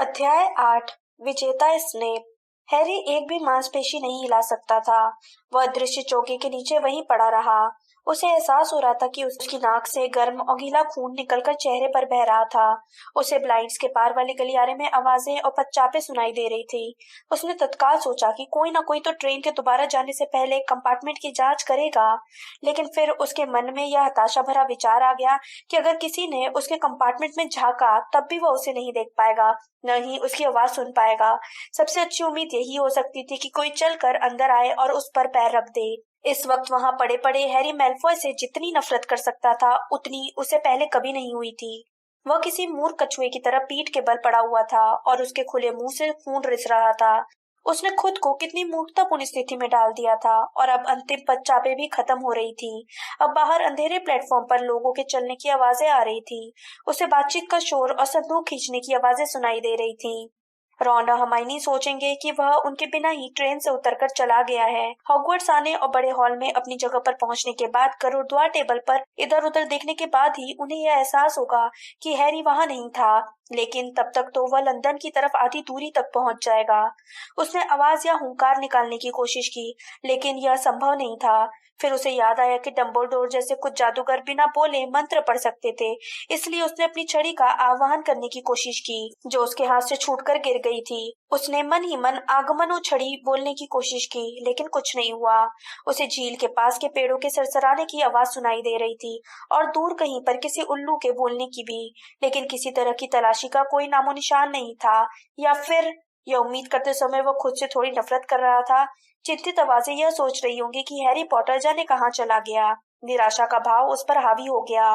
अध्याय 8। विजेता Snape. Harry एक भी मांसपेशी नहीं हिला सकता था। वह अदृश्य चौके के नीचे वहीं पड़ा रहा। उसे एहसास हो रहा था कि उसकी नाक से गर्म और गीला खून निकलकर चेहरे पर बह रहा था। उसे ब्लाइंड्स के पार वाले गलियारे में आवाजें और पदचापें सुनाई दे रही थी। उसने तत्काल सोचा कि कोई ना कोई तो ट्रेन के दोबारा जाने से पहले कंपार्टमेंट की जांच करेगा। लेकिन फिर उसके मन में यह हताशा भरा विचार आ गया कि अगर किसी ने उसके कंपार्टमेंट में झांका तब भी वह उसे नहीं देख पाएगा, न ही उसकी आवाज सुन पाएगा। सबसे अच्छी उम्मीद यही हो सकती थी कि कोई चलकर अंदर आए और उस पर पैर रख दे। इस वक्त वहां पड़े पड़े हैरी मैल्फॉय से जितनी नफरत कर सकता था उतनी उसे पहले कभी नहीं हुई थी। वह किसी मूर्ख कछुए की तरह पीठ के बल पड़ा हुआ था और उसके खुले मुंह से खून रिस रहा था। उसने खुद को कितनी मूर्खतापूर्ण स्थिति में डाल दिया था और अब अंतिम पदचापें भी खत्म हो रही थी। अब बाहर अंधेरे प्लेटफॉर्म पर लोगों के चलने की आवाजें आ रही थी। उसे बातचीत का शोर और संदूक खींचने की आवाजें सुनाई दे रही थी। रॉन और हरमाइनी सोचेंगे कि वह उनके बिना ही ट्रेन से उतरकर चला गया है। हॉगवर्ट्स आने और बड़े हॉल में अपनी जगह पर पहुंचने के बाद करोड़द्वार टेबल पर इधर उधर देखने के बाद ही उन्हें यह एहसास होगा कि हैरी वहां नहीं था। लेकिन तब तक तो वह लंदन की तरफ आधी दूरी तक पहुंच जाएगा। उसने आवाज या हुंकार निकालने की कोशिश की, लेकिन यह संभव नहीं था। फिर उसे याद आया कि डंबलडोर जैसे कुछ जादूगर बिना बोले मंत्र पढ़ सकते थे। इसलिए उसने अपनी छड़ी का आवाहन करने की कोशिश की, जो उसके हाथ से छूटकर गिर गई थी। उसने मन ही मन आगमनो छड़ी बोलने की कोशिश की, लेकिन कुछ नहीं हुआ। उसे झील के पास के पेड़ों के सरसराने की आवाज सुनाई दे रही थी और दूर कहीं पर किसी उल्लू के बोलने की भी, लेकिन किसी तरह की तलाशी का कोई नामो निशान नहीं था। या फिर यह उम्मीद करते समय वह खुद से थोड़ी नफरत कर रहा था। चिंतित आवाजें यह सोच रही होंगी कि हैरी पॉटर जाने कहाँ चला गया। निराशा का भाव उस पर हावी हो गया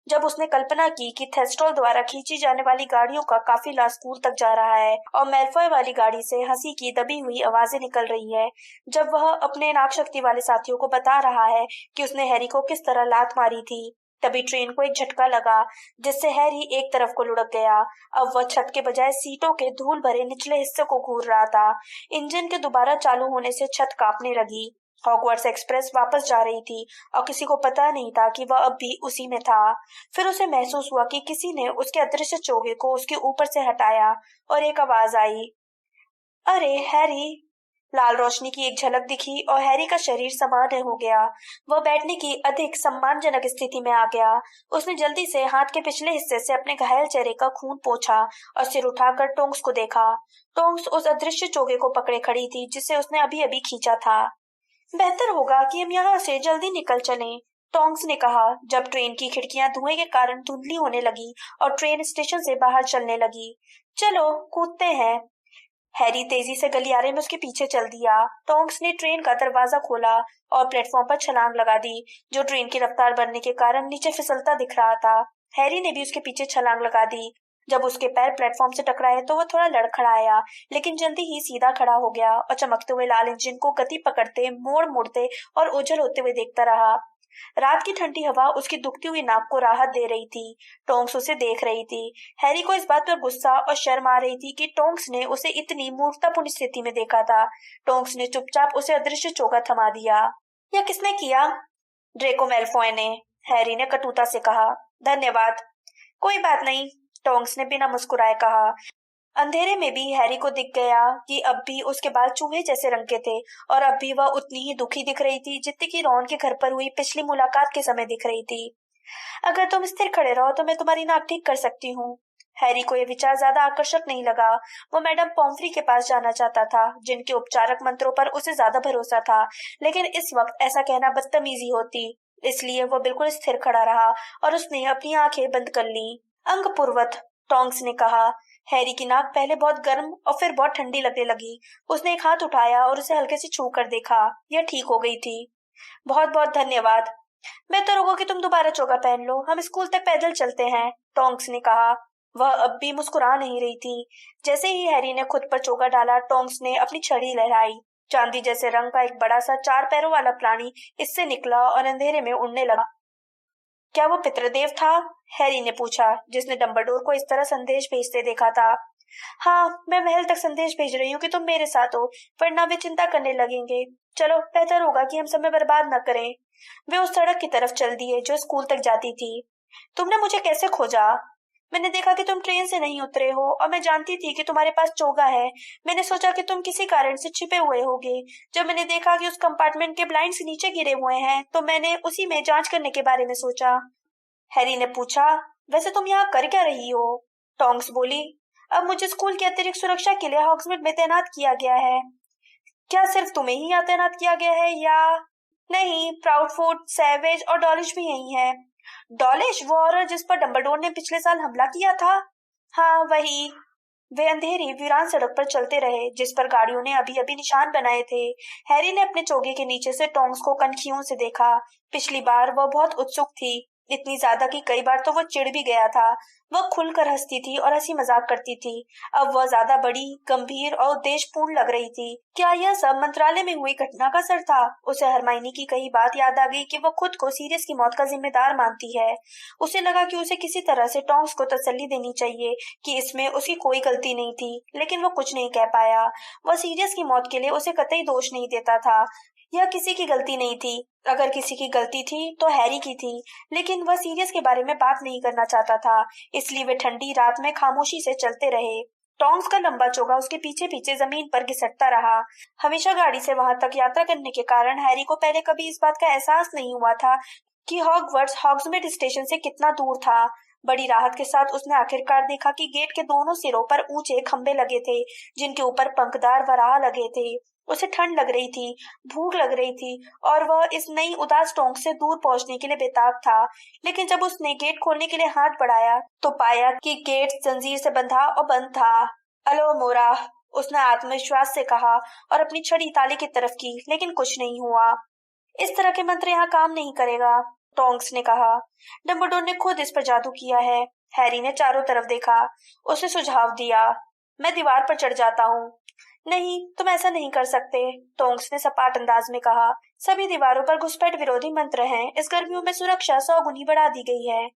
जब उसने कल्पना की कि थेस्ट्रोल द्वारा खींची जाने वाली गाड़ियों का काफिला स्कूल तक जा रहा है और मैल्फॉय वाली गाड़ी से हंसी की दबी हुई आवाजें निकल रही है। जब वह अपने नाक शक्ति वाले साथियों को बता रहा है कि उसने हैरी को किस तरह लात मारी थी, तभी ट्रेन को एक झटका लगा जिससे हैरी एक तरफ को लुढ़क गया। अब वह छत के बजाय सीटों के धूल भरे निचले हिस्से को घूर रहा था। इंजन के दोबारा चालू होने से छत कांपने लगी। हॉगवर्ट्स एक्सप्रेस वापस जा रही थी और किसी को पता नहीं था कि वह अब भी उसी में था। फिर उसे महसूस हुआ कि किसी ने उसके अदृश्य चोगे को उसके ऊपर से हटाया और एक आवाज आई, अरे हैरी। लाल रोशनी की एक झलक दिखी और हैरी का शरीर सामान्य हो गया। वह बैठने की अधिक सम्मानजनक स्थिति में आ गया। उसने जल्दी से हाथ के पिछले हिस्से से अपने घायल चेहरे का खून पोंछा और सिर उठाकर टोंक्स को देखा। टोंक्स उस अदृश्य चोगे को पकड़े खड़ी थी जिसे उसने अभी अभी खींचा था। बेहतर होगा कि हम यहाँ से जल्दी निकल चलें, टोंक्स ने कहा जब ट्रेन की खिड़कियां धुएं के कारण धुंधली होने लगी और ट्रेन स्टेशन से बाहर चलने लगी। चलो कूदते हैं। हैरी तेजी से गलियारे में उसके पीछे चल दिया। टोंक्स ने ट्रेन का दरवाजा खोला और प्लेटफॉर्म पर छलांग लगा दी, जो ट्रेन की रफ्तार बढ़ने के कारण नीचे फिसलता दिख रहा था। हैरी ने भी उसके पीछे छलांग लगा दी। जब उसके पैर प्लेटफॉर्म से टकराए तो वह थोड़ा लड़खड़ाया, लेकिन जल्दी ही सीधा खड़ा हो गया और चमकते हुए लाल इंजन को गति पकड़ते, मोड़ मुड़ते और ओझल होते हुए देखता रहा। रात की ठंडी हवा उसकी दुखती हुई नाक को राहत दे रही थी। टोंक्स उसे देख रही थी। हैरी को इस बात पर गुस्सा और शर्म आ रही थी कि टोंक्स ने उसे इतनी मूर्खतापूर्ण स्थिति में देखा था। टोंक्स ने चुपचाप उसे अदृश्य चोगा थमा दिया। यह किसने किया? ड्रेको मैल्फॉय ने, हैरी ने कटुता से कहा। धन्यवाद। कोई बात नहीं, टोंक्स ने बिना मुस्कुराए कहा। अंधेरे में भी हैरी को दिख गया कि अब भी उसके बाल चूहे जैसे रंग के थे और अब भी वह उतनी ही दुखी दिख रही थी जितनी कि रॉन के घर पर हुई पिछली मुलाकात के समय दिख रही थी। अगर तुम स्थिर खड़े रहो तो मैं तुम्हारी नाक ठीक कर सकती हूँ। हैरी को यह विचार ज्यादा आकर्षक नहीं लगा। वो मैडम पॉम्फ्री के पास जाना चाहता था, जिनके उपचारक मंत्रों पर उसे ज्यादा भरोसा था, लेकिन इस वक्त ऐसा कहना बदतमीजी होती। इसलिए वो बिल्कुल स्थिर खड़ा रहा और उसने अपनी आंखें बंद कर ली। अंग पूर्वत, टोंक्स ने कहा। हैरी की नाक पहले बहुत गर्म और फिर बहुत ठंडी लगने लगी। उसने एक हाथ उठाया और उसे हल्के से छू कर देखा। यह ठीक हो गई थी। बहुत बहुत धन्यवाद। बेहतर होगा कि तुम दोबारा चोगा पहन लो, हम स्कूल तक पैदल चलते हैं, टोंक्स ने कहा। वह अब भी मुस्कुरा नहीं रही थी। जैसे ही हैरी ने खुद पर चोगा डाला, टोंक्स ने अपनी छड़ी लहराई। चांदी जैसे रंग का एक बड़ा सा 4 पैरों वाला प्राणी इससे निकला और अंधेरे में उड़ने लगा। क्या वो पितृदेव था? हैरी ने पूछा, जिसने डंबलडोर को इस तरह संदेश भेजते देखा था। हाँ, मैं महल तक संदेश भेज रही हूँ कि तुम मेरे साथ हो, वरना वे चिंता करने लगेंगे। चलो, बेहतर होगा कि हम समय बर्बाद न करें। वे उस सड़क की तरफ चल दिए जो स्कूल तक जाती थी। तुमने मुझे कैसे खोजा? मैंने देखा कि तुम ट्रेन से नहीं उतरे हो और मैं जानती थी कि तुम्हारे पास चोगा है। मैंने सोचा कि तुम किसी कारण से छिपे हुए होगे। जब मैंने देखा कि उस कंपार्टमेंट के ब्लाइंड्स नीचे गिरे हुए हैं तो मैंने उसी में जांच करने के बारे में सोचा। हैरी ने पूछा, वैसे तुम यहाँ कर क्या रही हो? टोंक्स बोली, अब मुझे स्कूल की अतिरिक्त सुरक्षा के लिए हॉग्समीड में तैनात किया गया है। क्या सिर्फ तुम्हें ही यहाँ तैनात किया गया है या? नहीं, प्राउडफुट, सैवेज और डॉलिश भी यही है। डॉलिश, वो औरत जिस पर डंबलडोर ने पिछले साल हमला किया था? हाँ, वही। वे अंधेरी वीरान सड़क पर चलते रहे जिस पर गाड़ियों ने अभी अभी निशान बनाए थे। हैरी ने अपने चोगे के नीचे से टोंक्स को कनखियों से देखा। पिछली बार वह बहुत उत्सुक थी, इतनी ज्यादा कि कई बार तो वह चिढ़ भी गया था। वह खुलकर हंसती थी और हंसी मजाक करती थी। अब वह ज्यादा बड़ी, गंभीर और उद्देश्यपूर्ण लग रही थी। क्या यह सब मंत्रालय में हुई घटना का असर था? उसे हरमाइनी की कही बात याद आ गई कि वह खुद को सीरियस की मौत का जिम्मेदार मानती है। उसे लगा कि उसे किसी तरह से टोंक्स को तसल्ली देनी चाहिए कि इसमें उसकी कोई गलती नहीं थी, लेकिन वह कुछ नहीं कह पाया। वह सीरियस की मौत के लिए उसे कतई दोष नहीं देता था। यह किसी की गलती नहीं थी। अगर किसी की गलती थी तो हैरी की थी, लेकिन वह सीरियस के बारे में बात नहीं करना चाहता था। इसलिए वे ठंडी रात में खामोशी से चलते रहे। टोंक्स का लंबा चोगा उसके पीछे पीछे जमीन पर घिसटता रहा। हमेशा गाड़ी से वहां तक यात्रा करने के कारण हैरी को पहले कभी इस बात का एहसास नहीं हुआ था कि हॉगवर्ट्स हॉग्समीड स्टेशन से कितना दूर था। बड़ी राहत के साथ उसने आखिरकार देखा कि गेट के दोनों सिरों पर ऊंचे खंभे लगे थे जिनके ऊपर पंखदार वराह लगे थे। उसे ठंड लग रही थी, भूख लग रही थी और वह इस नई उदास टोंक से दूर पहुंचने के लिए बेताब था। लेकिन जब उसने गेट खोलने के लिए हाथ बढ़ाया तो पाया कि गेट जंजीर से बंधा और बंद था। अलो मोरा, उसने आत्मविश्वास से कहा और अपनी छड़ी ताले की तरफ की, लेकिन कुछ नहीं हुआ। इस तरह के मंत्र यहाँ काम नहीं करेगा, टोंक्स ने कहा। डम्बलडोर ने खुद इस पर जादू किया है। हैरी ने चारों तरफ देखा। उसे सुझाव दिया, मैं दीवार पर चढ़ जाता हूँ। नहीं, तुम ऐसा नहीं कर सकते, टोंक्स ने सपाट अंदाज में कहा। सभी दीवारों पर घुसपैठ विरोधी मंत्र हैं। इस गर्मियों में सुरक्षा 100 गुनी बढ़ा दी गई है।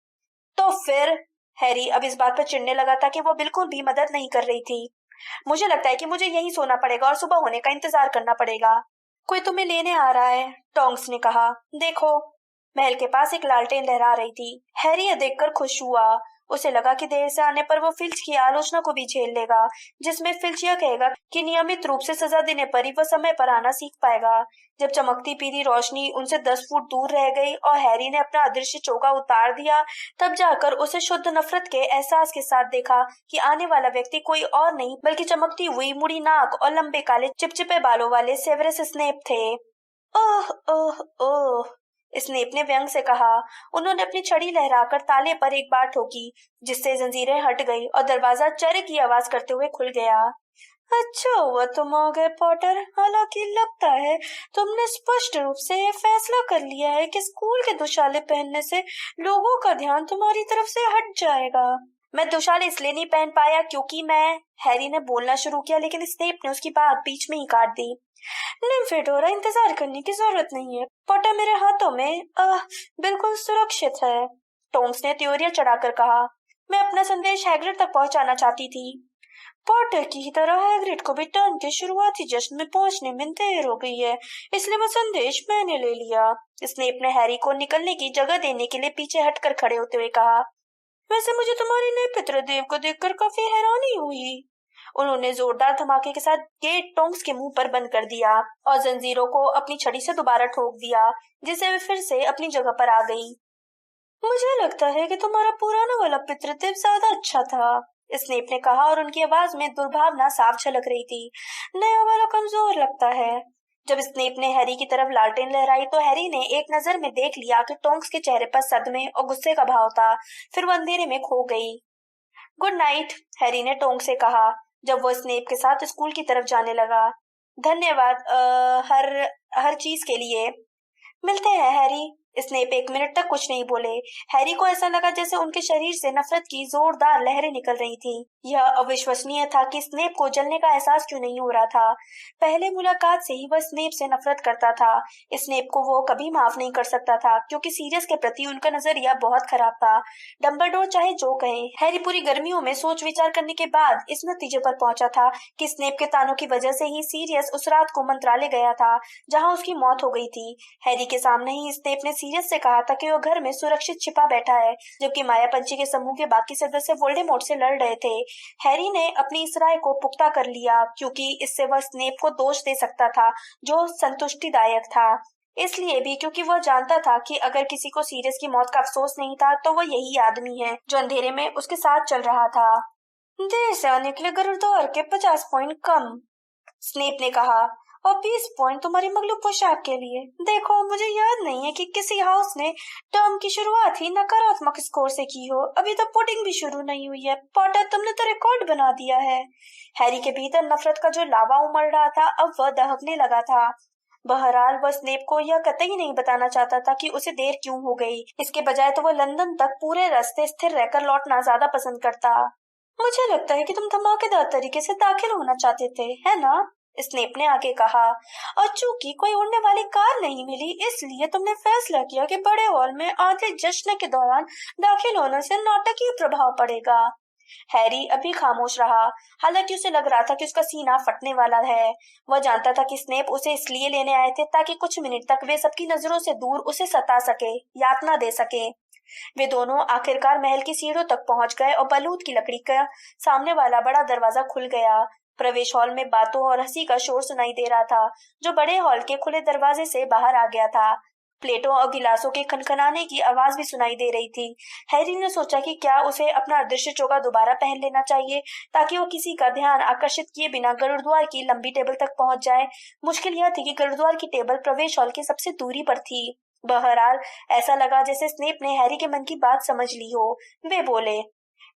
तो फिर? हैरी अब इस बात पर चिढ़ने लगा था कि वह बिल्कुल भी मदद नहीं कर रही थी। मुझे लगता है कि मुझे यहीं सोना पड़ेगा और सुबह होने का इंतजार करना पड़ेगा। कोई तुम्हें लेने आ रहा है, टोंक्स ने कहा। देखो। महल के पास एक लालटेन लहरा रही थी। हैरी यह देखकर खुश हुआ। उसे लगा कि देर से आने पर वो फिल्च की आलोचना को भी झेल लेगा, जिसमें फिल्च यह कहेगा कि नियमित रूप से सजा देने पर ही वह समय पर आना सीख पाएगा। जब चमकती पीली रोशनी उनसे 10 फुट दूर रह गई और हैरी ने अपना अदृश्य चोगा उतार दिया, तब जाकर उसे शुद्ध नफरत के एहसास के साथ देखा कि आने वाला व्यक्ति कोई और नहीं बल्कि चमकती हुई मुड़ी नाक और लंबे काले चिपचिपे बालों वाले सेवेरस स्नेप थे। ओह ओह ओह, स्नेप ने व्यंग से कहा। उन्होंने अपनी छड़ी लहराकर ताले पर एक बार ठोकी, जिससे जंजीरें हट गई और दरवाजा चर की आवाज करते हुए खुल गया। अच्छा हुआ तुम आ गए पॉटर। हालांकि लगता है तुमने स्पष्ट रूप से यह फैसला कर लिया है कि स्कूल के दुशाले पहनने से लोगों का ध्यान तुम्हारी तरफ से हट जाएगा। मैं दुशाले इसलिए नहीं पहन पाया क्योंकि मैं, हैरी ने बोलना शुरू किया, लेकिन स्नेप ने उसकी बात बीच में ही काट दी। लिम्फेडोरा, इंतजार करने की जरूरत नहीं है। पॉटर मेरे हाथों में बिल्कुल सुरक्षित है, टोंक्स ने त्योरिया चढ़ाकर कहा। मैं अपना संदेश हैग्रिड तक पहुंचाना चाहती थी। पॉटर की ही तरह हैग्रिड को भी टर्न के शुरुआती जश्न में पहुंचने में देर हो गई है, इसलिए वो संदेश मैंने ले लिया। स्नेप ने हैरी को निकलने की जगह देने के लिए पीछे हटकर खड़े होते हुए कहा। वैसे मुझे तुम्हारे नए पितृदेव को देखकर काफी हैरानी हुई। उन्होंने जोरदार धमाके के साथ गेट टोंक्स के मुंह पर बंद कर दिया और जंजीरों को अपनी छड़ी से दोबारा ठोक दिया, जिससे वे फिर से अपनी जगह पर आ गई। मुझे लगता है कि तुम्हारा पुराना वाला पितृदेव ज्यादा अच्छा था, स्नेप ने कहा और उनकी आवाज में दुर्भावना साफ झलक रही थी। नया वाला कमजोर लगता है। जब स्नेप ने हैरी की तरफ लालटेन लहराई तो हैरी ने एक नजर में देख लिया कि टोंक्स के चेहरे पर सदमे और गुस्से का भाव था। फिर वो अंधेरे में खो गई। गुड नाइट, हैरी ने टोंक से कहा जब वो स्नेप के साथ स्कूल की तरफ जाने लगा। धन्यवाद हर हर चीज के लिए। मिलते हैं हैरी। स्नेप एक मिनट तक कुछ नहीं बोले। हैरी को ऐसा लगा जैसे उनके शरीर से नफरत की जोरदार लहरें निकल रही थी। यह अविश्वसनीय था कि स्नेप को जलने का एहसास क्यों नहीं हो रहा था। पहले मुलाकात से ही वह स्नेप से नफरत करता था। स्नेप को वो कभी माफ नहीं कर सकता था क्योंकि सीरियस के प्रति उनका नजरिया बहुत खराब था। डंबलडोर चाहे जो कहे, हैरी पूरी गर्मियों में सोच विचार करने के बाद इस नतीजे पर पहुंचा था कि स्नेप के तानों की वजह से ही सीरियस उस रात को मंत्रालय गया था जहाँ उसकी मौत हो गई थी। हैरी के सामने ही स्नेप ने सीरियस से कहा था कि वो घर में सुरक्षित छिपा बैठा है, जबकि माया पंछी के समूह के बाकी सदस्य वोल्डेमॉर्ट से लड़ रहे थे। हैरी ने अपनी इस राय को पुख्ता कर लिया, क्योंकि इससे वह स्नेप को दोष दे सकता था, जो संतुष्टिदायक था। इसलिए भी क्योंकि वह जानता था कि अगर किसी को सीरियस की मौत का अफसोस नहीं था, तो वह यही आदमी है जो अंधेरे में उसके साथ चल रहा था। देर से आने के लिए गुरुद्वार के 50 पॉइंट कम, स्नेप ने कहा, और 20 पॉइंट तुम्हारी मगलू पोशाक के लिए। देखो, मुझे याद नहीं है कि किसी हाउस ने टर्म की शुरुआत ही नकारात्मक स्कोर से की हो। अभी तो पुडिंग भी शुरू नहीं हुई है। पॉटर, तुमने तो रिकॉर्ड बना दिया है। हैरी के भीतर नफरत का जो लावा उमड़ रहा था, अब वह दहकने लगा था। बहरहाल वह स्नेप को यह कतई नहीं बताना चाहता था कि उसे देर क्यों हो गई। इसके बजाय तो वह लंदन तक पूरे रास्ते स्थिर रहकर लौटना ज्यादा पसंद करता। मुझे लगता है कि तुम धमाकेदार तरीके से दाखिल होना चाहते थे, है ना? स्नेप ने आगे कहा, और चूंकि कोई उड़ने वाली कार नहीं मिली, इसलिए तुमने फैसला किया कि बड़े हॉल में आधे जश्न के दौरान दाखिल होने से नाटकीय प्रभाव पड़ेगा। हैरी अभी खामोश रहा, हालांकि उसे लग रहा था कि उसका सीना फटने वाला है। वह जानता था कि स्नेप उसे इसलिए लेने आए थे ताकि कुछ मिनट तक वे सबकी नजरों से दूर उसे सता सके, यातना दे सके। वे दोनों आखिरकार महल की सीढ़ियों तक पहुंच गए और बलूत की लकड़ी का सामने वाला बड़ा दरवाजा खुल गया। प्रवेश हॉल में बातों और हंसी का शोर सुनाई दे रहा था, जो बड़े हॉल के खुले दरवाजे से बाहर आ गया था। प्लेटों और गिलासों के खनखनाने की आवाज भी सुनाई दे रही थी। हैरी ने सोचा कि क्या उसे अपना अदृश्य चोगा दोबारा पहन लेना चाहिए, ताकि वो किसी का ध्यान आकर्षित किए बिना गुरुद्वार की लंबी टेबल तक पहुंच जाए। मुश्किल यह थी कि गुरुद्वार की टेबल प्रवेश हॉल की सबसे दूरी पर थी। बहरहाल ऐसा लगा जैसे स्नेप ने हैरी के मन की बात समझ ली हो। वे बोले,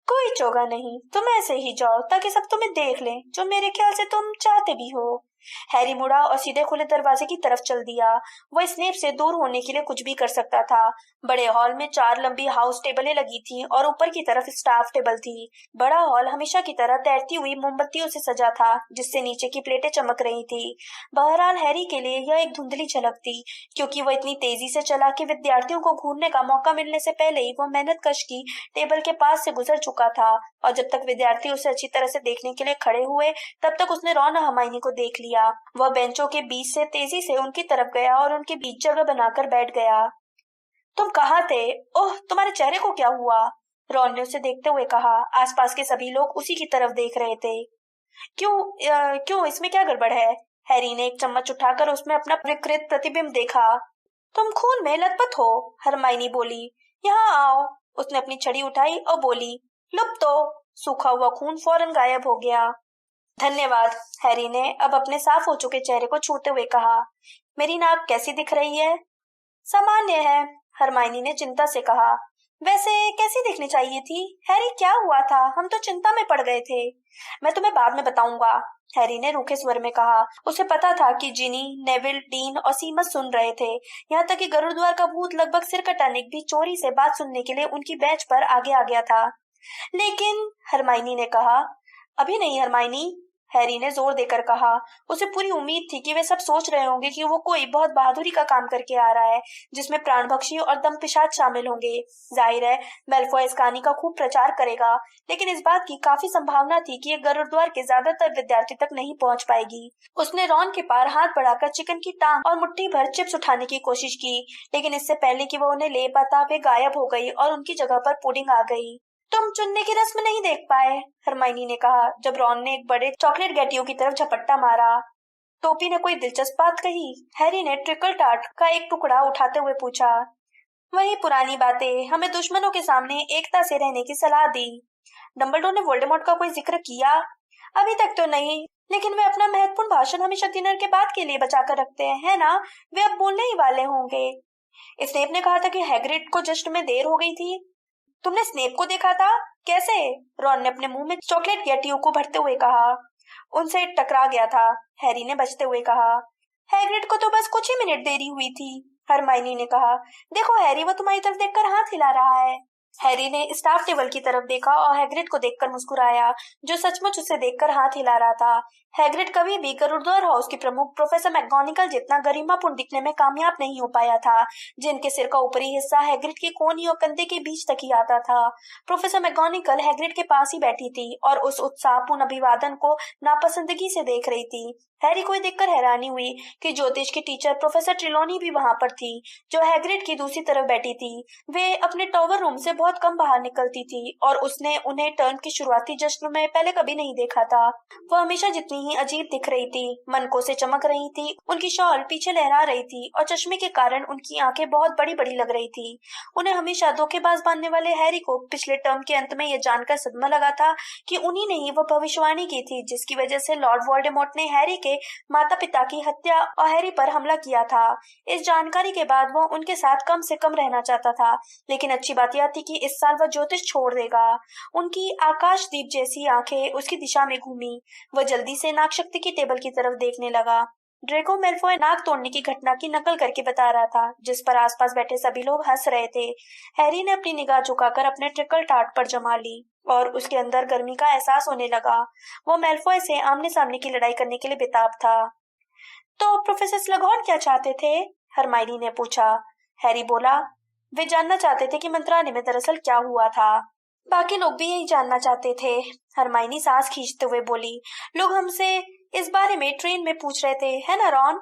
कोई चोगा नहीं, तुम ऐसे ही जाओ ताकि सब तुम्हें देख लें, जो मेरे ख्याल से तुम चाहते भी हो। हैरी मुड़ा और सीधे खुले दरवाजे की तरफ चल दिया। वह स्नेप से दूर होने के लिए कुछ भी कर सकता था। बड़े हॉल में 4 लंबी हाउस टेबलें लगी थी और ऊपर की तरफ स्टाफ टेबल थी। बड़ा हॉल हमेशा की तरह तैरती हुई मोमबत्तियों से सजा था, जिससे नीचे की प्लेटें चमक रही थी। बहरहाल हैरी के लिए यह एक धुंधली झलक थी, क्योंकि वह इतनी तेजी से चला कि विद्यार्थियों को घूरने का मौका मिलने से पहले ही वह मेहनत कश की टेबल के पास से गुजर चुका था। और जब तक विद्यार्थी उसे अच्छी तरह से देखने के लिए खड़े हुए, तब तक उसने रॉन और हरमाइनी को देख लिया। वह बेंचों के बीच से तेजी से उनकी तरफ गया और उनके बीच जगह बनाकर बैठ गया। तुम कहाँ थे? ओह, तुम्हारे चेहरे को क्या हुआ? रॉन ने उसे देखते हुए कहा। आसपास के सभी लोग उसी की तरफ देख रहे थे। क्यों, इसमें क्या गड़बड़ है? हैरी ने एक चम्मच उठाकर उसमें अपना विकृत प्रतिबिंब देखा। तुम खून में लथपथ हो, हरमाइनी बोली। यहाँ आओ। उसने अपनी छड़ी उठाई और बोली, लुप तो। सूखा हुआ खून फौरन गायब हो गया। धन्यवाद, हैरी ने अब अपने साफ हो चुके चेहरे को छूते हुए कहा। मेरी नाक कैसी दिख रही है? सामान्य है, हरमाइनी ने चिंता से कहा। वैसे कैसी दिखनी चाहिए थी? हैरी, क्या हुआ था? हम तो चिंता में पड़ गए थे। मैं तुम्हें बाद में बताऊंगा, हैरी ने रूखे स्वर में कहा। उसे पता था कि जिनी, नेविल, डीन और सीमस सुन रहे थे। यहाँ तक कि गुरुद्वार का भूत लगभग सिरकटानिक भी चोरी से बात सुनने के लिए उनकी बेंच पर आगे आ गया था। लेकिन, हरमाइनी ने कहा। अभी नहीं हरमाइनी, हैरी ने जोर देकर कहा। उसे पूरी उम्मीद थी कि वे सब सोच रहे होंगे कि वो कोई बहुत बहादुरी का काम करके आ रहा है, जिसमें प्राणभक्षी और दंपिशाच शामिल होंगे। जाहिर है, मेलफॉय इस कहानी का खूब प्रचार करेगा, लेकिन इस बात की काफी संभावना थी कि ये गुरुद्वार के ज्यादातर विद्यार्थी तक नहीं पहुंच पाएगी। उसने रॉन के पार हाथ बढ़ाकर चिकन की टांग और मुट्ठी भर चिप्स उठाने की कोशिश की, लेकिन इससे पहले कि वो उन्हें ले पाता, वे गायब हो गई और उनकी जगह पर पुडिंग आ गई। तुम चुनने की रस्म नहीं देख पाए, हरमाइनी ने कहा, जब रॉन ने एक बड़े चॉकलेट गैटियो की तरफ झपट्टा मारा। टोपी ने कोई दिलचस्प बात कही? हैरी ने ट्रिकल टार्ट का एक टुकड़ा उठाते हुए पूछा। वही पुरानी बातें, हमें दुश्मनों के सामने एकता से रहने की सलाह दी। डंबलडोर ने वोल्डेमॉर्ट का कोई जिक्र किया? अभी तक तो नहीं, लेकिन वे अपना महत्वपूर्ण भाषण हमेशा डिनर के बाद के लिए बचा कर रखते हैं, है ना? वे अब बोलने ही वाले होंगे। स्नेप ने कहा था कि हैग्रिड को जश्न में देर हो गई थी। तुमने स्नेप को देखा था? कैसे? रॉन ने अपने मुंह में चॉकलेट गैटियो को भरते हुए कहा। उनसे टकरा गया था, हैरी ने बचते हुए कहा। हैग्रिड को तो बस कुछ ही मिनट देरी हुई थी, हरमाइनी ने कहा। देखो हैरी, वो तुम्हारी तरफ देखकर हाथ हिला रहा है। हैरी ने स्टाफ टेबल की तरफ देखा और हैग्रिड को देखकर मुस्कुराया, जो सचमुच उसे देखकर हाथ हिला रहा था। हैग्रिड कभी भी गरुड़ध्वज हाउस की प्रमुख प्रोफेसर मैकगोनागल जितना गरिमापूर्ण दिखने में कामयाब नहीं हो पाया था, जिनके सिर का ऊपरी हिस्सा हैग्रिड की कोहनी और कंधे के बीच तक ही आता था। प्रोफेसर मैकगोनागल हैग्रिड के पास ही बैठी थी और उस उत्साहपूर्ण अभिवादन को नापसंदगी से देख रही थी। हैरी को देखकर हैरानी हुई कि ज्योतिष की टीचर प्रोफेसर ट्रिलॉनी भी वहां पर थी, जो हैग्रिड की दूसरी तरफ बैठी थी। वे अपने टॉवर रूम से बहुत कम बाहर निकलती थी और उसने उन्हें टर्म के शुरुआती जश्न में पहले कभी नहीं देखा था। वो हमेशा जितनी ही अजीब दिख रही थी, मनकों से चमक रही थी, उनकी शॉल पीछे लहरा रही थी और चश्मे के कारण उनकी आंखें बहुत बड़ी बड़ी लग रही थी। उन्हें हमेशा धोखेबाज मानने वाले हैरी को पिछले टर्म के अंत में यह जानकर सदमा लगा था कि उन्हीं ने ही वह भविष्यवाणी की थी जिसकी वजह से लॉर्ड वोल्डेमॉर्ट ने हैरी के माता पिता की हत्या और हैरी पर हमला किया था। इस जानकारी के बाद वह उनके साथ कम से कम रहना चाहता था, लेकिन अच्छी बात यह थी कि इस साल वह ज्योतिष छोड़ देगा। उनकी आकाशदीप जैसी आंखें उसकी दिशा में घूमी। वह जल्दी से नागशक्ति की टेबल की तरफ देखने लगा। ड्रेको मेल्फॉय नाक तोड़ने की घटना की नकल करके बता रहा था, जिस पर आसपास बैठे सभी लोग हंस रहे थे। हैरी ने अपनी निगाह झुकाकर अपने ट्रिकल टार्ट पर जमा ली और उसके अंदर गर्मी का एहसास होने लगा। वो मेल्फॉय से आमने सामने की लड़ाई करने के लिए बेताब था। तो प्रोफेसर स्लगॉन क्या चाहते थे? हरमाइनी ने पूछा। हैरी बोला, वे जानना चाहते थे कि मंत्रालय में दरअसल क्या हुआ था। बाकी लोग भी यही जानना चाहते थे, हरमाइनी सांस खींचते हुए बोली। लोग हमसे इस बारे में ट्रेन में पूछ रहे थे, है ना रॉन?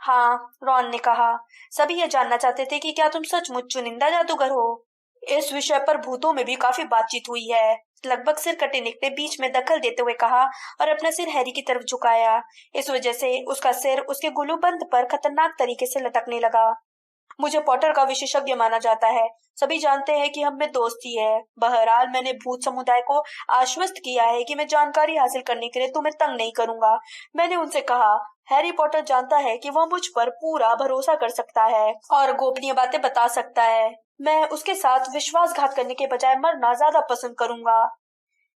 हाँ, रॉन ने कहा। सभी यह जानना चाहते थे कि क्या तुम सचमुच चुनिंदा जादूगर हो। इस विषय पर भूतों में भी काफी बातचीत हुई है, लगभग सिर कटे निक ने बीच में दखल देते हुए कहा और अपना सिर हैरी की तरफ झुकाया। इस वजह से उसका सिर उसके गुलूबंद पर खतरनाक तरीके से लटकने लगा। मुझे पॉटर का विशेषज्ञ माना जाता है। सभी जानते हैं कि हम में दोस्ती है। बहरहाल मैंने भूत समुदाय को आश्वस्त किया है कि मैं जानकारी हासिल करने के लिए तुम्हें तंग नहीं करूंगा। मैंने उनसे कहा, हैरी पॉटर जानता है कि वह मुझ पर पूरा भरोसा कर सकता है और गोपनीय बातें बता सकता है। मैं उसके साथ विश्वासघात करने के बजाय मरना ज्यादा पसंद करूंगा।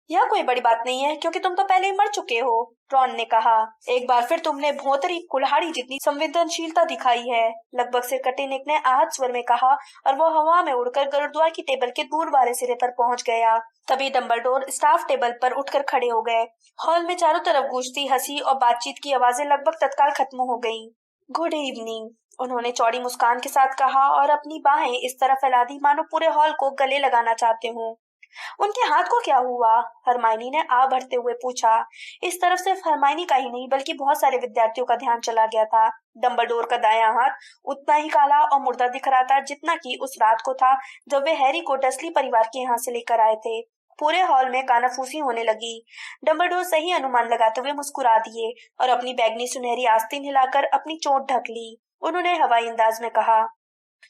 यह कोई बड़ी बात नहीं है, क्योंकि तुम तो पहले ही मर चुके हो, रॉन ने कहा। एक बार फिर तुमने भोंतरी कुल्हाड़ी जितनी संवेदनशीलता दिखाई है, लगभग सिर कटे निक ने आहत स्वर में कहा और वो हवा में उड़कर गरुड़द्वार की टेबल के दूर वाले सिरे पर पहुंच गया। तभी डंबलडोर स्टाफ टेबल पर उठकर खड़े हो गए। हॉल में चारों तरफ गूंजती हंसी और बातचीत की आवाजें लगभग तत्काल खत्म हो गईं। गुड इवनिंग, उन्होंने चौड़ी मुस्कान के साथ कहा और अपनी बाहें इस तरह फैला दी मानो पूरे हॉल को गले लगाना चाहते हों। उनके हाथ को क्या हुआ? हरमाइनी ने आ भरते हुए पूछा। इस तरफ सिर्फ हरमाइनी का ही नहीं बल्कि बहुत सारे विद्यार्थियों का ध्यान चला गया था। डंबलडोर का दायां हाथ उतना ही काला और मुर्दा दिख रहा था जितना कि उस रात को था जब वे हैरी को डसली परिवार के यहाँ से लेकर आए थे। पूरे हॉल में कानाफूसी होने लगी। डंबलडोर सही अनुमान लगाते हुए मुस्कुरा दिए और अपनी बैगनी सुनहरी आस्तीन हिलाकर अपनी चोट ढक ली। उन्होंने हवाई अंदाज में कहा,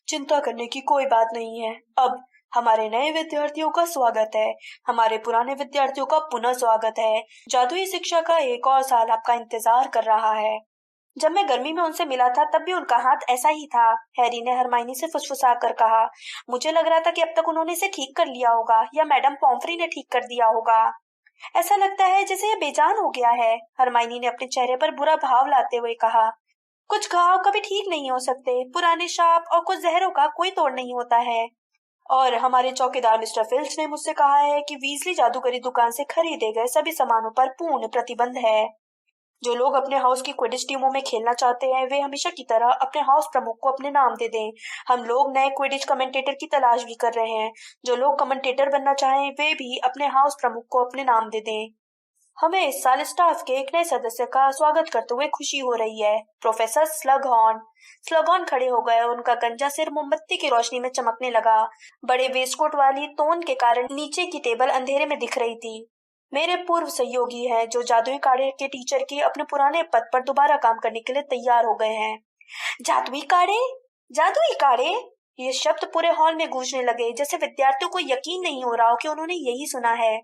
चिंता करने की कोई बात नहीं है। अब हमारे नए विद्यार्थियों का स्वागत है। हमारे पुराने विद्यार्थियों का पुनः स्वागत है। जादुई शिक्षा का एक और साल आपका इंतजार कर रहा है। जब मैं गर्मी में उनसे मिला था तब भी उनका हाथ ऐसा ही था, हैरी ने हरमाइनी से फुसफुसा कर कहा। मुझे लग रहा था कि अब तक उन्होंने इसे ठीक कर लिया होगा या मैडम पॉम्फ्री ने ठीक कर दिया होगा। ऐसा लगता है जैसे ये बेजान हो गया है, हरमाइनी ने अपने चेहरे पर बुरा भाव लाते हुए कहा। कुछ घाव कभी ठीक नहीं हो सकते। पुराने शाप और कुछ जहरों का कोई तोड़ नहीं होता है। और हमारे चौकीदार मिस्टर फिल्च ने मुझसे कहा है कि वीजली जादूगरी दुकान से खरीदे गए सभी सामानों पर पूर्ण प्रतिबंध है। जो लोग अपने हाउस की क्विडिच टीमों में खेलना चाहते हैं वे हमेशा की तरह अपने हाउस प्रमुख को अपने नाम दे दें। हम लोग नए क्विडिच कमेंटेटर की तलाश भी कर रहे हैं। जो लोग कमेंटेटर बनना चाहें वे भी अपने हाउस प्रमुख को अपने नाम दे दें। हमें इस साल स्टाफ के एक नए सदस्य का स्वागत करते हुए खुशी हो रही है, प्रोफेसर स्लगहॉर्न। स्लगहॉर्न खड़े हो गए और उनका गंजा सिर मोमबत्ती की रोशनी में चमकने लगा। बड़े वेस्टकोट वाली तोन के कारण नीचे की टेबल अंधेरे में दिख रही थी। मेरे पूर्व सहयोगी हैं जो जादुई काढ़े के टीचर के अपने पुराने पद पर दोबारा काम करने के लिए तैयार हो गए हैं। जादुई काढ़े? जादुई काढ़े? ये शब्द पूरे हॉल में गूंजने लगे, जैसे विद्यार्थियों को यकीन नहीं हो रहा हो कि उन्होंने यही सुना है।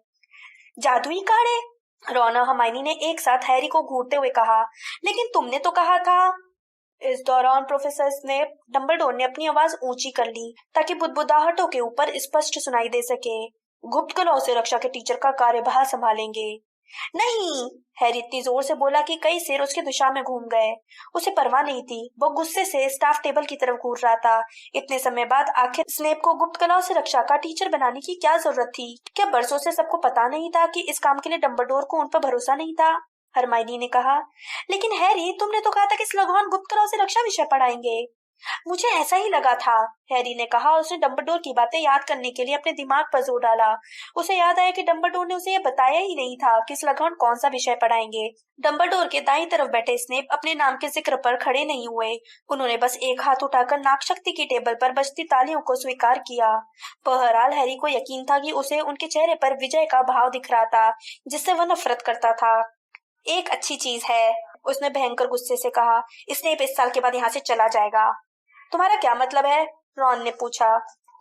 जादुई काढ़े? रॉन और हरमाइनी ने एक साथ हैरी को घूरते हुए कहा। लेकिन तुमने तो कहा था। इस दौरान प्रोफेसर स्नेप डंबलडोर ने अपनी आवाज ऊंची कर ली ताकि बुदबुदाहटों के ऊपर स्पष्ट सुनाई दे सके। गुप्त कलाओं से रक्षा के टीचर का कार्यभार संभालेंगे। नहीं, हैरी इतनी जोर से बोला कि कई सिर उसकी दिशा में घूम गए। उसे परवाह नहीं थी, वो गुस्से से स्टाफ टेबल की तरफ घूर रहा था। इतने समय बाद आखिर स्नेप को गुप्त कलाओं से रक्षा का टीचर बनाने की क्या जरूरत थी? क्या बरसों से सबको पता नहीं था कि इस काम के लिए डम्बलडोर को उन पर भरोसा नहीं था? हरमाइनी ने कहा। लेकिन हैरी, तुमने तो कहा था कि स्लगहॉर्न गुप्त कलाओं से रक्षा विषय पढ़ाएंगे। मुझे ऐसा ही लगा था, हैरी ने कहा। उसने डम्बलडोर की बातें याद करने के लिए अपने दिमाग पर जोर डाला। उसे याद आया कि डम्बलडोर ने उसे यह बताया ही नहीं था कि स्लगहॉर्न कौन सा विषय पढ़ाएंगे। डम्बलडोर के दाईं तरफ बैठे स्नेप अपने नाम के जिक्र पर खड़े नहीं हुए। उन्होंने बस एक हाथ उठाकर नागशक्ति की टेबल पर बजती तालियों को स्वीकार किया। बहरहाल हैरी को यकीन था कि उसे उनके चेहरे पर विजय का भाव दिख रहा था, जिससे वह नफरत करता था। एक अच्छी चीज है, उसने भयंकर गुस्से से कहा। स्नेप इस साल के बाद यहाँ से चला जाएगा। तुम्हारा क्या मतलब है? रॉन ने पूछा।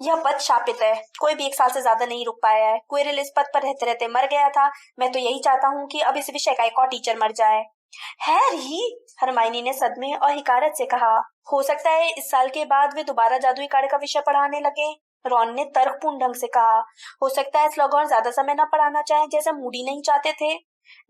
यह पद शापित है, कोई भी एक साल से ज्यादा नहीं रुक पाया है। क्विरिल इस पद पर रहते रहते मर गया था। मैं तो यही चाहता हूँ कि अब इस विषय का एक और टीचर मर जाए। हैरी, हरमाइनी ने सदमे और हिकारत से कहा। हो सकता है इस साल के बाद वे दोबारा जादुई काढ़े का विषय पढ़ाने लगे, रॉन ने तर्कपूर्ण ढंग से कहा। हो सकता है स्लगहॉर्न ज्यादा समय न पढ़ाना चाहे, जैसा मूडी नहीं चाहते थे।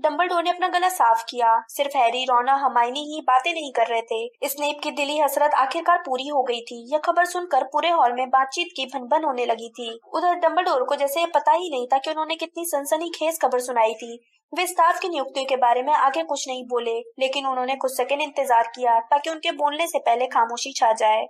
डंबलडोर ने अपना गला साफ किया। सिर्फ हैरी, रॉन और हरमाइनी ही बातें नहीं कर रहे थे। स्नेप की दिली हसरत आखिरकार पूरी हो गई थी। यह खबर सुनकर पूरे हॉल में बातचीत की भनभन होने लगी थी। उधर डंबलडोर को जैसे पता ही नहीं था कि उन्होंने कितनी सनसनीखेज खबर सुनाई थी। वे स्टाफ की नियुक्तियों के बारे में आगे कुछ नहीं बोले, लेकिन उन्होंने कुछ सेकंड इंतजार किया ताकि उनके बोलने से पहले खामोशी छा जाए।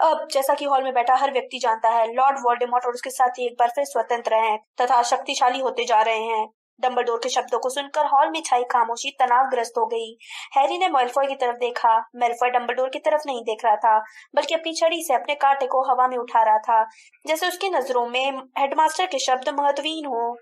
अब जैसा कि हॉल में बैठा हर व्यक्ति जानता है, लॉर्ड वोल्डेमॉर्ट और उसके साथी एक बार फिर स्वतंत्र हैं तथा शक्तिशाली होते जा रहे हैं। डंबलडोर के शब्दों को सुनकर हॉल में छाई खामोशी तनावग्रस्त हो गई। हैरी ने मैल्फॉय की तरफ देखा। मैल्फॉय डंबलडोर की तरफ नहीं देख रहा था, बल्कि अपनी छड़ी से अपने कांटे को हवा में उठा रहा था, जैसे उसकी नजरों में हेडमास्टर के शब्द महत्वहीन हो।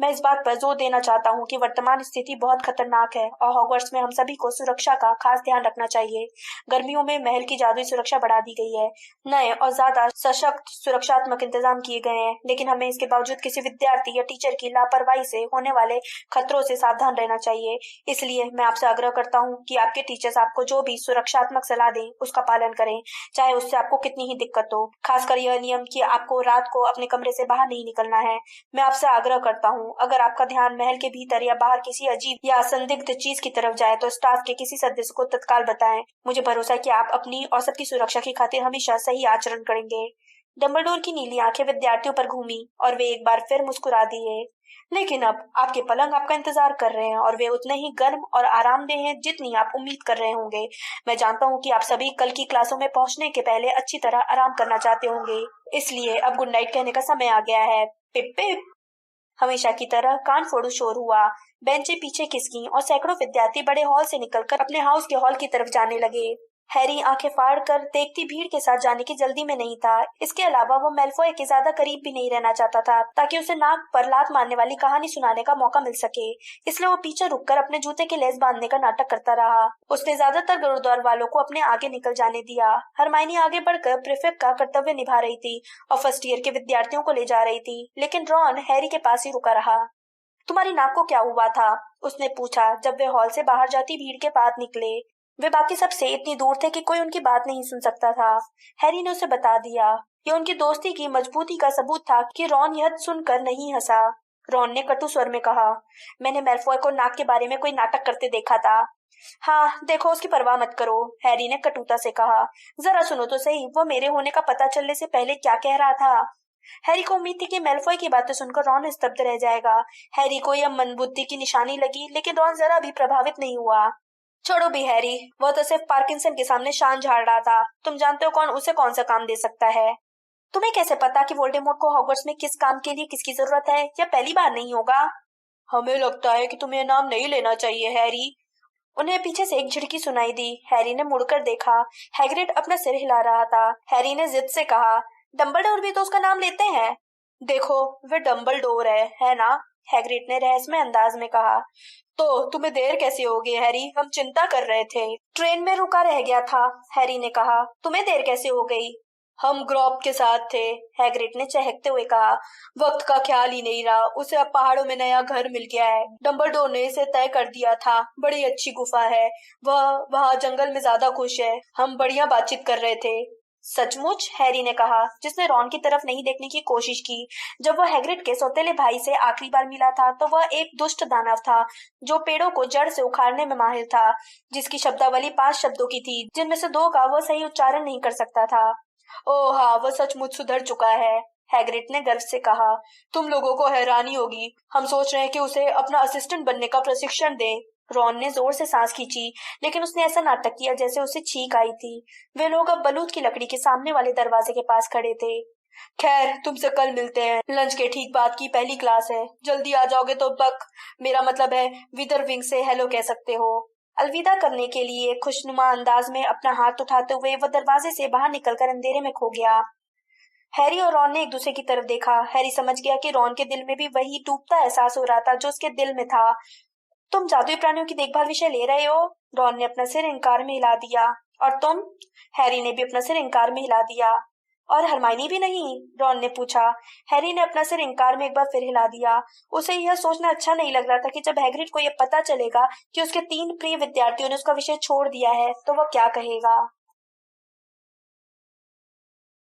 मैं इस बात पर जोर देना चाहता हूँ कि वर्तमान स्थिति बहुत खतरनाक है और हॉगवर्ट्स में हम सभी को सुरक्षा का खास ध्यान रखना चाहिए। गर्मियों में महल की जादुई सुरक्षा बढ़ा दी गई है। नए और ज्यादा सशक्त सुरक्षात्मक इंतजाम किए गए हैं, लेकिन हमें इसके बावजूद किसी विद्यार्थी या टीचर की लापरवाही से होने वाले खतरों से सावधान रहना चाहिए। इसलिए मैं आपसे आग्रह करता हूँ कि आपके टीचर्स आपको जो भी सुरक्षात्मक सलाह दें उसका पालन करें, चाहे उससे आपको कितनी ही दिक्कत हो। खासकर यह नियम कि आपको रात को अपने कमरे से बाहर नहीं निकलना है। मैं आपसे आग्रह करता हूँ, अगर आपका ध्यान महल के भीतर या बाहर किसी अजीब या संदिग्ध चीज की तरफ जाए तो स्टाफ के किसी सदस्य को तत्काल बताएं। मुझे भरोसा है कि आप अपनी और सबकी सुरक्षा की खातिर हमेशा सही आचरण करेंगे। डंबलडोर की नीली आंखें विद्यार्थियों पर घूमी और वे एक बार फिर मुस्कुरा दिए। लेकिन अब आपके पलंग आपका इंतजार कर रहे हैं और वे उतने ही गर्म और आरामदेह हैं जितनी आप उम्मीद कर रहे होंगे। मैं जानता हूँ कि आप सभी कल की क्लासों में पहुंचने के पहले अच्छी तरह आराम करना चाहते होंगे, इसलिए अब गुड नाइट कहने का समय आ गया है। पिप पिप। हमेशा की तरह कान फोड़ू शोर हुआ। बेंचें पीछे खिसकी और सैकड़ों विद्यार्थी बड़े हॉल से निकलकर अपने हाउस के हॉल की तरफ जाने लगे। हैरी आंखें फाड़कर देखती भीड़ के साथ जाने की जल्दी में नहीं था। इसके अलावा वो मैल्फॉय के ज्यादा करीब भी नहीं रहना चाहता था, ताकि उसे नाक पर लात मारने वाली कहानी सुनाने का मौका मिल सके। इसलिए वो पीछे रुककर अपने जूते के लेस बांधने का नाटक करता रहा। उसने ज्यादातर गुरुद्वार वालों को अपने आगे निकल जाने दिया। हरमाइनी आगे बढ़कर प्रीफेक्ट का कर्तव्य निभा रही थी और फर्स्ट ईयर के विद्यार्थियों को ले जा रही थी, लेकिन रॉन हैरी के पास ही रुका रहा। तुम्हारी नाक को क्या हुआ था? उसने पूछा जब वे हॉल से बाहर जाती भीड़ के पास निकले। वे बाकी सबसे इतनी दूर थे कि कोई उनकी बात नहीं सुन सकता था। हैरी ने उसे बता दिया। यह उनकी दोस्ती की मजबूती का सबूत था कि रॉन यह सुनकर नहीं हंसा। रॉन ने कटु स्वर में कहा, मैंने मैल्फॉय को नाक के बारे में कोई नाटक करते देखा था। हाँ देखो, उसकी परवाह मत करो, हैरी ने कटुता से कहा। जरा सुनो तो सही, वो मेरे होने का पता चलने से पहले क्या कह रहा था। हैरी को उम्मीद थी कि मैल्फॉय की बातें सुनकर रॉन स्तब्ध रह जाएगा। हैरी को यह मंदबुद्धि की निशानी लगी, लेकिन रॉन जरा भी प्रभावित नहीं हुआ। छोड़ो भी हैरी, वो तो सिर्फ पार्किंसन के सामने शान झाड़ रहा था। तुम जानते हो कौन उसे कौन सा काम दे सकता है। तुम्हें कैसे पता कि वोल्डेमॉर्ट को हॉगवर्ट्स में किस काम के लिए किसकी जरूरत है? या पहली बार नहीं होगा? हमें लगता है कि तुम्हें नाम नहीं लेना चाहिए हैरी। उन्हें पीछे से एक झिड़की सुनाई दी। हैरी ने मुड़कर देखा। हैग्रिड अपना सिर हिला रहा था। हैरी ने जिद से कहा, डंबलडोर भी तो उसका नाम लेते हैं। देखो, वे डंबलडोर है ना? हैग्रिड ने रहस्यमय अंदाज में कहा। तो तुम्हें देर कैसे हो गई हैरी? हम चिंता कर रहे थे। ट्रेन में रुका रह गया था, हैरी ने कहा। तुम्हें देर कैसे हो गई? हम ग्रॉप के साथ थे, हैग्रिड ने चहकते हुए कहा। वक्त का ख्याल ही नहीं रहा। उसे अब पहाड़ों में नया घर मिल गया है। डंबलडोर ने इसे तय कर दिया था। बड़ी अच्छी गुफा है। वह वहाँ जंगल में ज्यादा खुश है। हम बढ़िया बातचीत कर रहे थे। सचमुच? हैरी ने कहा, जिसने रॉन की तरफ नहीं देखने की कोशिश की। जब वह हैग्रिड के सौतेले भाई से आखिरी बार मिला था तो वह एक दुष्ट दानव था जो पेड़ों को जड़ से उखाड़ने में माहिर था, जिसकी शब्दावली 5 शब्दों की थी, जिनमें से 2 का वह सही उच्चारण नहीं कर सकता था। ओह हाँ, वह सचमुच सुधर चुका है, हैग्रिड ने गर्व से कहा। तुम लोगों को हैरानी होगी, हम सोच रहे हैं कि उसे अपना असिस्टेंट बनने का प्रशिक्षण दें। रॉन ने जोर से सांस खींची, लेकिन उसने ऐसा नाटक किया जैसे उसे छींक आई थी। वे लोग अब बलूत की लकड़ी के सामने वाले दरवाजे के पास खड़े थे। खैर, तुमसे कल मिलते हैं। लंच के ठीक बाद की पहली क्लास है। जल्दी आ जाओगे तो बक, मेरा मतलब है विदर विंग से हेलो कह सकते हो। अलविदा करने के लिए खुशनुमा अंदाज में अपना हाथ उठाते हुए वह दरवाजे से बाहर निकलकर अंधेरे में खो गया। हैरी और रॉन ने एक दूसरे की तरफ देखा। हैरी समझ गया कि रॉन के दिल में भी वही टूटता एहसास हो रहा था जो उसके दिल में था। तुम जादुई प्राणियों की देखभाल विषय ले रहे हो? रॉन ने अपना सिर इनकार में हिला दिया। और तुम? हैरी ने भी अपना सिर इनकार में हिला दिया। और हरमाइनी भी नहीं? रॉन ने पूछा। हैरी ने अपना सिर इनकार में एक बार फिर हिला दिया। उसे यह सोचना अच्छा नहीं लग रहा था कि जब हैग्रिड को यह पता चलेगा कि उसके 3 प्रिय विद्यार्थियों ने उसका विषय छोड़ दिया है तो वह क्या कहेगा।